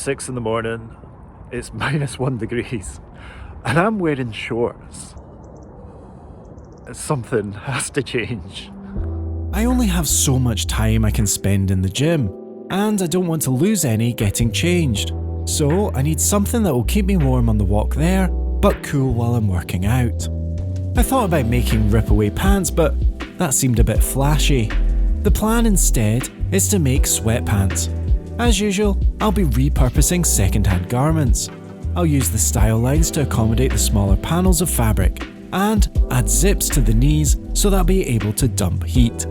6 in the morning, it's -1 degrees, and I'm wearing shorts. Something has to change. I only have so much time I can spend in the gym, and I don't want to lose any getting changed. So I need something that will keep me warm on the walk there, but cool while I'm working out. I thought about making rip-away pants, but that seemed a bit flashy. The plan instead is to make sweatpants. As usual, I'll be repurposing second-hand garments. I'll use the style lines to accommodate the smaller panels of fabric, and add zips to the knees so that I'll be able to dump heat.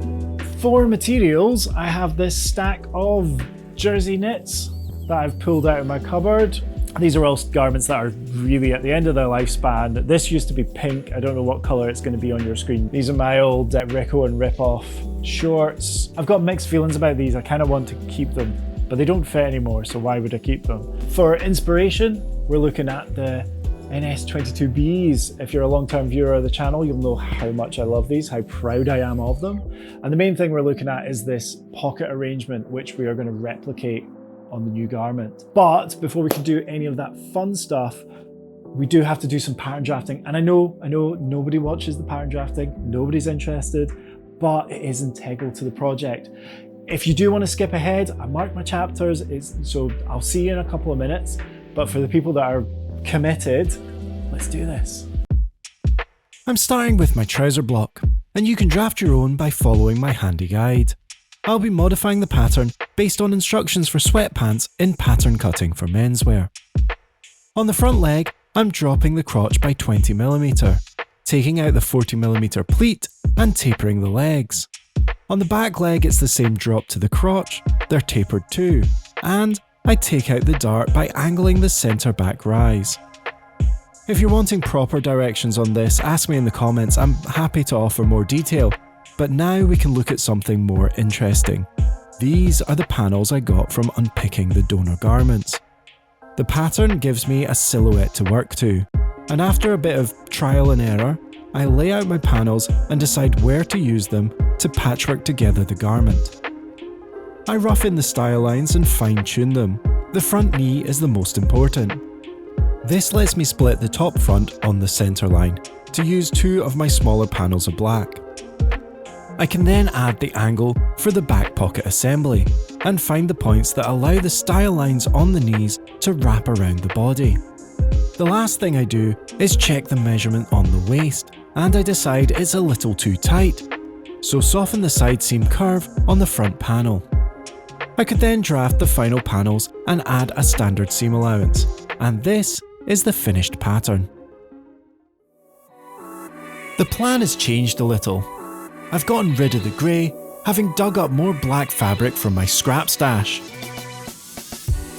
For materials, I have this stack of jersey knits that I've pulled out of my cupboard. These are all garments that are really at the end of their lifespan. This used to be pink. I don't know what color it's going to be on your screen. These are my old Rick Owen rip-off shorts. I've got mixed feelings about these. I kind of want to keep them, but they don't fit anymore, so why would I keep them? For inspiration, we're looking at the NS22Bs. If you're a long-term viewer of the channel, you'll know how much I love these, how proud I am of them. And the main thing we're looking at is this pocket arrangement, which we are going to replicate on the new garment. But before we can do any of that fun stuff, we do have to do some pattern drafting. And I know nobody watches the pattern drafting, nobody's interested, but it is integral to the project. If you do want to skip ahead, I marked my chapters, so I'll see you in a couple of minutes. But for the people that are committed, let's do this. I'm starting with my trouser block, and you can draft your own by following my handy guide. I'll be modifying the pattern based on instructions for sweatpants in pattern cutting for menswear. On the front leg, I'm dropping the crotch by 20mm, taking out the 40mm pleat and tapering the legs. On the back leg, it's the same drop to the crotch, they're tapered too, and I take out the dart by angling the centre back rise. If you're wanting proper directions on this, ask me in the comments, I'm happy to offer more detail. But now we can look at something more interesting. These are the panels I got from unpicking the donor garments. The pattern gives me a silhouette to work to, and after a bit of trial and error, I lay out my panels and decide where to use them to patchwork together the garment. I rough in the style lines and fine-tune them. The front knee is the most important. This lets me split the top front on the centre line to use 2 of my smaller panels of black. I can then add the angle for the back pocket assembly and find the points that allow the style lines on the knees to wrap around the body. The last thing I do is check the measurement on the waist, and I decide it's a little too tight, so soften the side seam curve on the front panel. I could then draft the final panels and add a standard seam allowance, and this is the finished pattern. The plan has changed a little. I've gotten rid of the grey, having dug up more black fabric from my scrap stash.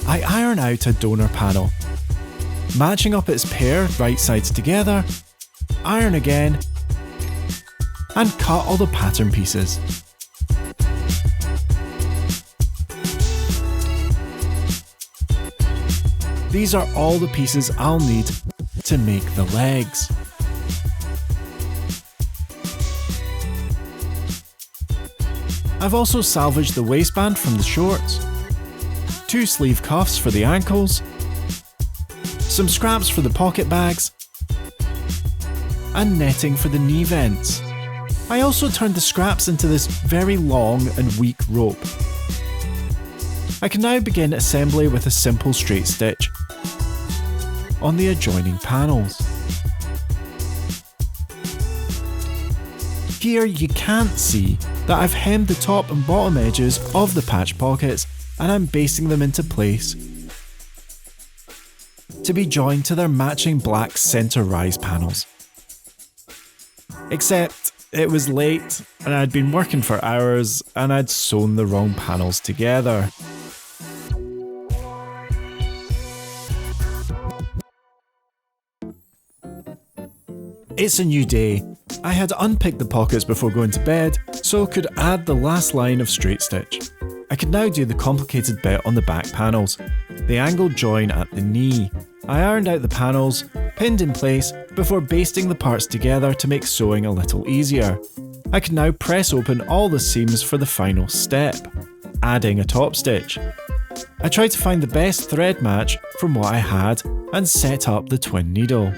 I iron out a donor panel, matching up its pair right sides together, iron again, and cut all the pattern pieces. These are all the pieces I'll need to make the legs. I've also salvaged the waistband from the shorts, 2 sleeve cuffs for the ankles, some scraps for the pocket bags, and netting for the knee vents. I also turned the scraps into this very long and weak rope. I can now begin assembly with a simple straight stitch on the adjoining panels. Here you can't see that I've hemmed the top and bottom edges of the patch pockets, and I'm basting them into place to be joined to their matching black centre rise panels. Except it was late and I'd been working for hours and I'd sewn the wrong panels together. It's a new day. I had unpicked the pockets before going to bed, so could add the last line of straight stitch. I could now do the complicated bit on the back panels, the angled join at the knee. I ironed out the panels, pinned in place, before basting the parts together to make sewing a little easier. I can now press open all the seams for the final step, adding a top stitch. I tried to find the best thread match from what I had and set up the twin needle.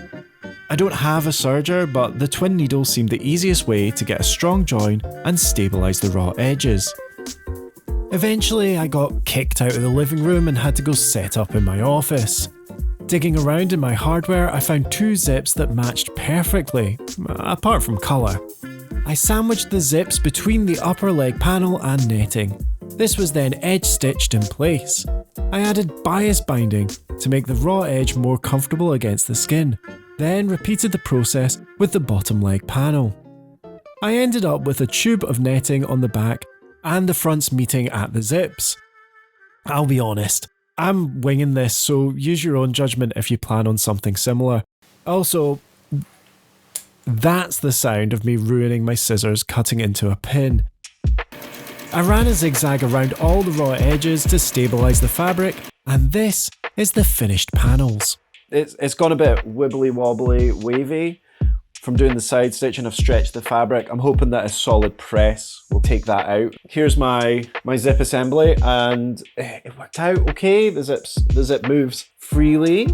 I don't have a serger, but the twin needle seemed the easiest way to get a strong join and stabilise the raw edges. Eventually I got kicked out of the living room and had to go set up in my office. Digging around in my hardware, I found 2 zips that matched perfectly, apart from colour. I sandwiched the zips between the upper leg panel and netting. This was then edge stitched in place. I added bias binding to make the raw edge more comfortable against the skin, then repeated the process with the bottom leg panel. I ended up with a tube of netting on the back and the fronts meeting at the zips. I'll be honest, I'm winging this, so use your own judgment if you plan on something similar. Also, that's the sound of me ruining my scissors cutting into a pin. I ran a zigzag around all the raw edges to stabilise the fabric, and this is the finished panels. It's gone a bit wibbly wobbly, wavy from doing the side stitch, and I've stretched the fabric. I'm hoping that a solid press will take that out. Here's my zip assembly, and it worked out okay. The zip moves freely.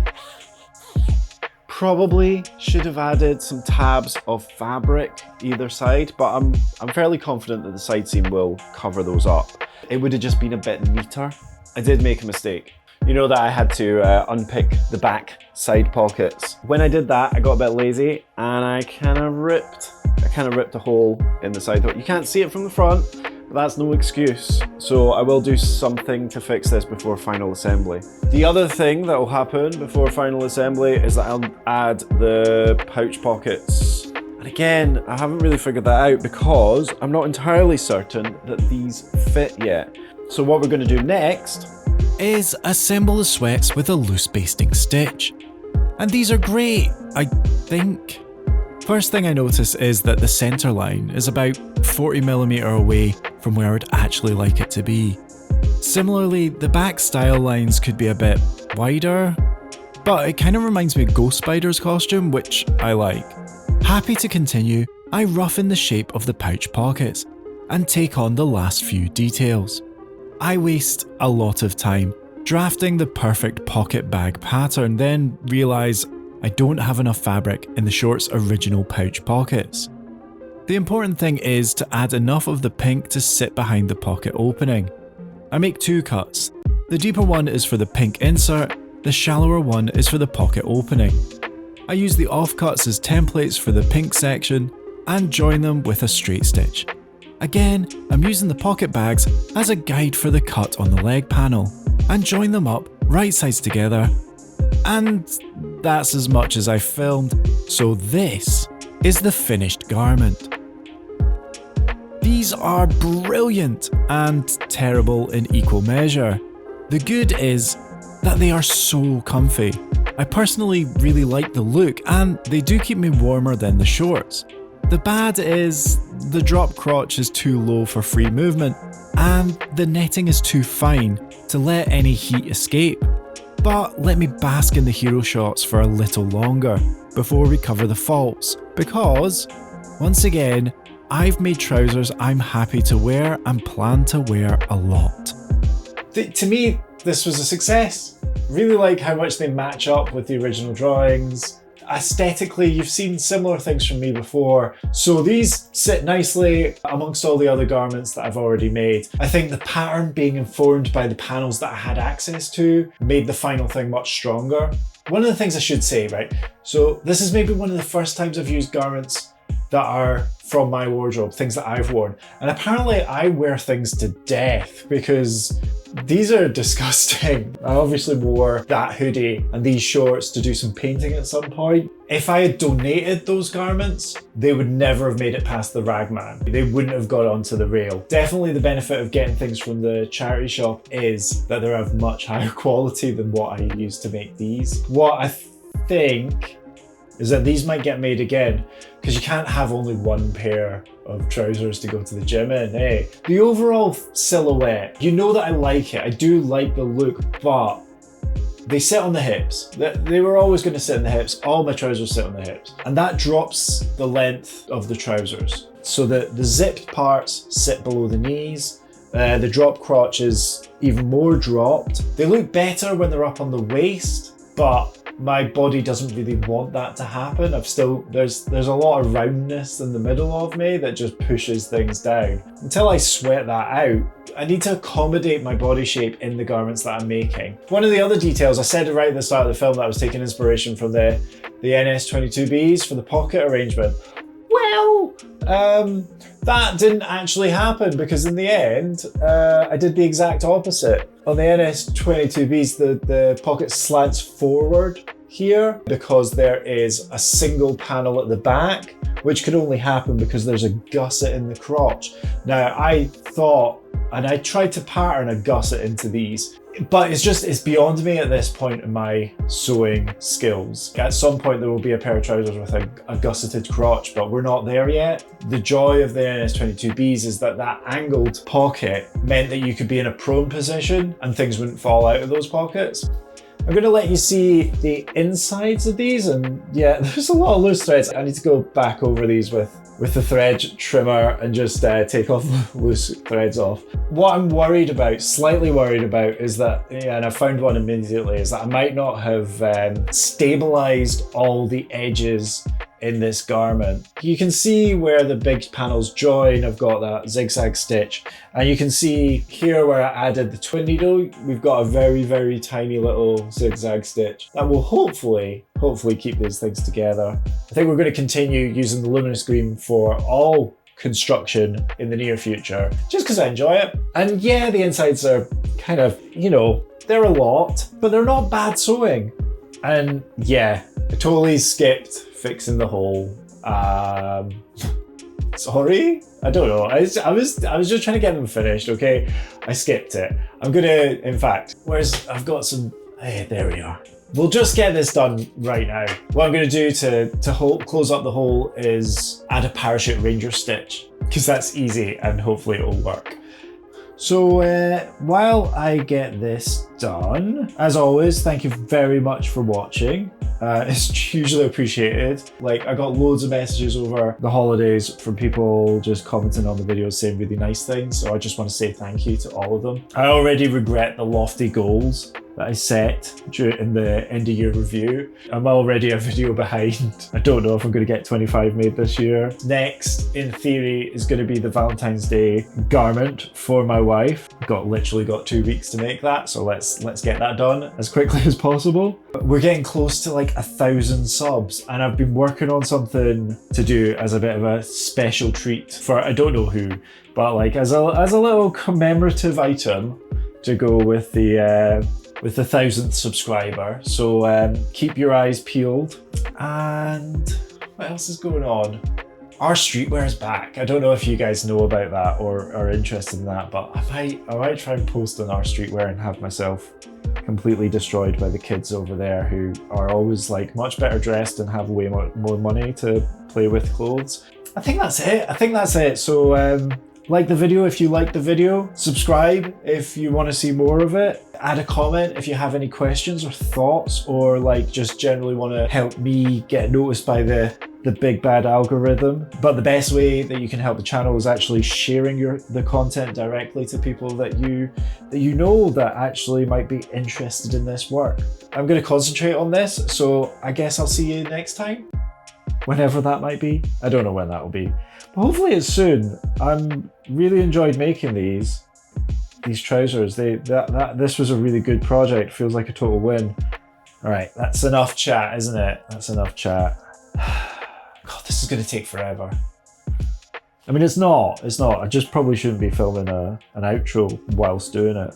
Probably should have added some tabs of fabric either side, but I'm fairly confident that the side seam will cover those up. It would have just been a bit neater. I did make a mistake. You know that I had to unpick the back side pockets. When I did that, I got a bit lazy and I kind of ripped a hole in the side. You can't see it from the front, but that's no excuse. So I will do something to fix this before final assembly. The other thing that will happen before final assembly is that I'll add the pouch pockets. And again, I haven't really figured that out because I'm not entirely certain that these fit yet. So what we're going to do next is assemble the sweats with a loose basting stitch. And these are great, I think. First thing I notice is that the centre line is about 40mm away from where I would actually like it to be. Similarly, the back style lines could be a bit wider, but it kind of reminds me of Ghost Spider's costume, which I like. Happy to continue, I roughen the shape of the pouch pockets and take on the last few details. I waste a lot of time drafting the perfect pocket bag pattern, then realise I don't have enough fabric in the short's original pouch pockets. The important thing is to add enough of the pink to sit behind the pocket opening. I make 2 cuts. The deeper one is for the pink insert, the shallower one is for the pocket opening. I use the offcuts as templates for the pink section and join them with a straight stitch. Again, I'm using the pocket bags as a guide for the cut on the leg panel and join them up right sides together, and that's as much as I've filmed, so this is the finished garment. These are brilliant and terrible in equal measure. The good is that they are so comfy. I personally really like the look and they do keep me warmer than the shorts. The bad is the drop crotch is too low for free movement and the netting is too fine to let any heat escape. But let me bask in the hero shots for a little longer before we cover the faults, because once again, I've made trousers I'm happy to wear and plan to wear a lot. To me, this was a success. Really like how much they match up with the original drawings. Aesthetically, you've seen similar things from me before, so these sit nicely amongst all the other garments that I've already made. I think the pattern being informed by the panels that I had access to made the final thing much stronger. One of the things I should say, right, so this is maybe one of the first times I've used garments that are from my wardrobe, things that I've worn. And apparently I wear things to death because these are disgusting. I obviously wore that hoodie and these shorts to do some painting at some point. If I had donated those garments, they would never have made it past the ragman. They wouldn't have got onto the rail. Definitely the benefit of getting things from the charity shop is that they're of much higher quality than what I used to make these. What I think is that these might get made again because you can't have only one pair of trousers to go to the gym in, eh? The overall silhouette, you know that I like it. I do like the look, but they sit on the hips. They were always going to sit on the hips. All my trousers sit on the hips. And that drops the length of the trousers. So that the zipped parts sit below the knees The drop crotch is even more dropped. They look better when they're up on the waist, but my body doesn't really want that to happen. There's a lot of roundness in the middle of me that just pushes things down. Until I sweat that out, I need to accommodate my body shape in the garments that I'm making. One of the other details, I said right at the start of the film that I was taking inspiration from the NS22Bs for the pocket arrangement. Well, that didn't actually happen, because in the end, I did the exact opposite. On the NS22Bs, the pocket slants forward here because there is a single panel at the back, which could only happen because there's a gusset in the crotch. Now, I thought, and I tried to pattern a gusset into these, but it's beyond me at this point in my sewing skills. At some point there will be a pair of trousers with a gusseted crotch, but we're not there yet. The joy of the NS22Bs is that angled pocket meant that you could be in a prone position and things wouldn't fall out of those pockets. I'm going to let you see the insides of these, and yeah, there's a lot of loose threads. I need to go back over these with the thread trimmer and just take off the loose threads off. What I'm slightly worried about is that, yeah, and I found one immediately, is that I might not have stabilized all the edges in this garment. You can see where the big panels join. I've got that zigzag stitch, and you can see here where I added the twin needle, we've got a very, very tiny little zigzag stitch that will hopefully keep these things together. I think we're going to continue using the luminous green for all construction in the near future, just because I enjoy it. And yeah, the insides are kind of, they're a lot, but they're not bad sewing. And yeah, I totally skipped fixing the hole. Sorry? I don't know. I was just trying to get them finished, okay? I skipped it. I'm gonna, in fact, I've got some, hey, there we are. We'll just get this done right now. What I'm gonna do to close up the hole is add a parachute ranger stitch, because that's easy and hopefully it'll work. So while I get this done, as always, thank you very much for watching. It's hugely appreciated. Like, I got loads of messages over the holidays from people just commenting on the videos saying really nice things, so I just want to say thank you to all of them. I already regret the lofty goals that I set in the end of year review. I'm already a video behind. I don't know if I'm going to get 25 made this year. Next, in theory, is going to be the Valentine's Day garment for my wife. Literally got 2 weeks to make that, so let's get that done as quickly as possible. We're getting close to like 1,000 subs, and I've been working on something to do as a bit of a special treat for I don't know who, but like as a little commemorative item to go with the 1,000th subscriber. So keep your eyes peeled. And what else is going on? Our streetwear is back. I don't know if you guys know about that or are interested in that, but I might try and post on our streetwear and have myself completely destroyed by the kids over there who are always like much better dressed and have way more money to play with clothes. I think that's it. So like the video if you like the video, subscribe if you want to see more of it, add a comment if you have any questions or thoughts, or like just generally want to help me get noticed by the big bad algorithm. But the best way that you can help the channel is actually sharing the content directly to people that you know that actually might be interested in this work. I'm going to concentrate on this, so I guess I'll see you next time. Whenever that might be. I don't know when that will be. But hopefully it's soon. I'm really enjoyed making these trousers. This was a really good project. Feels like a total win. All right, that's enough chat, isn't it? That's enough chat. God, this is going to take forever. I mean, it's not. I just probably shouldn't be filming an outro whilst doing it.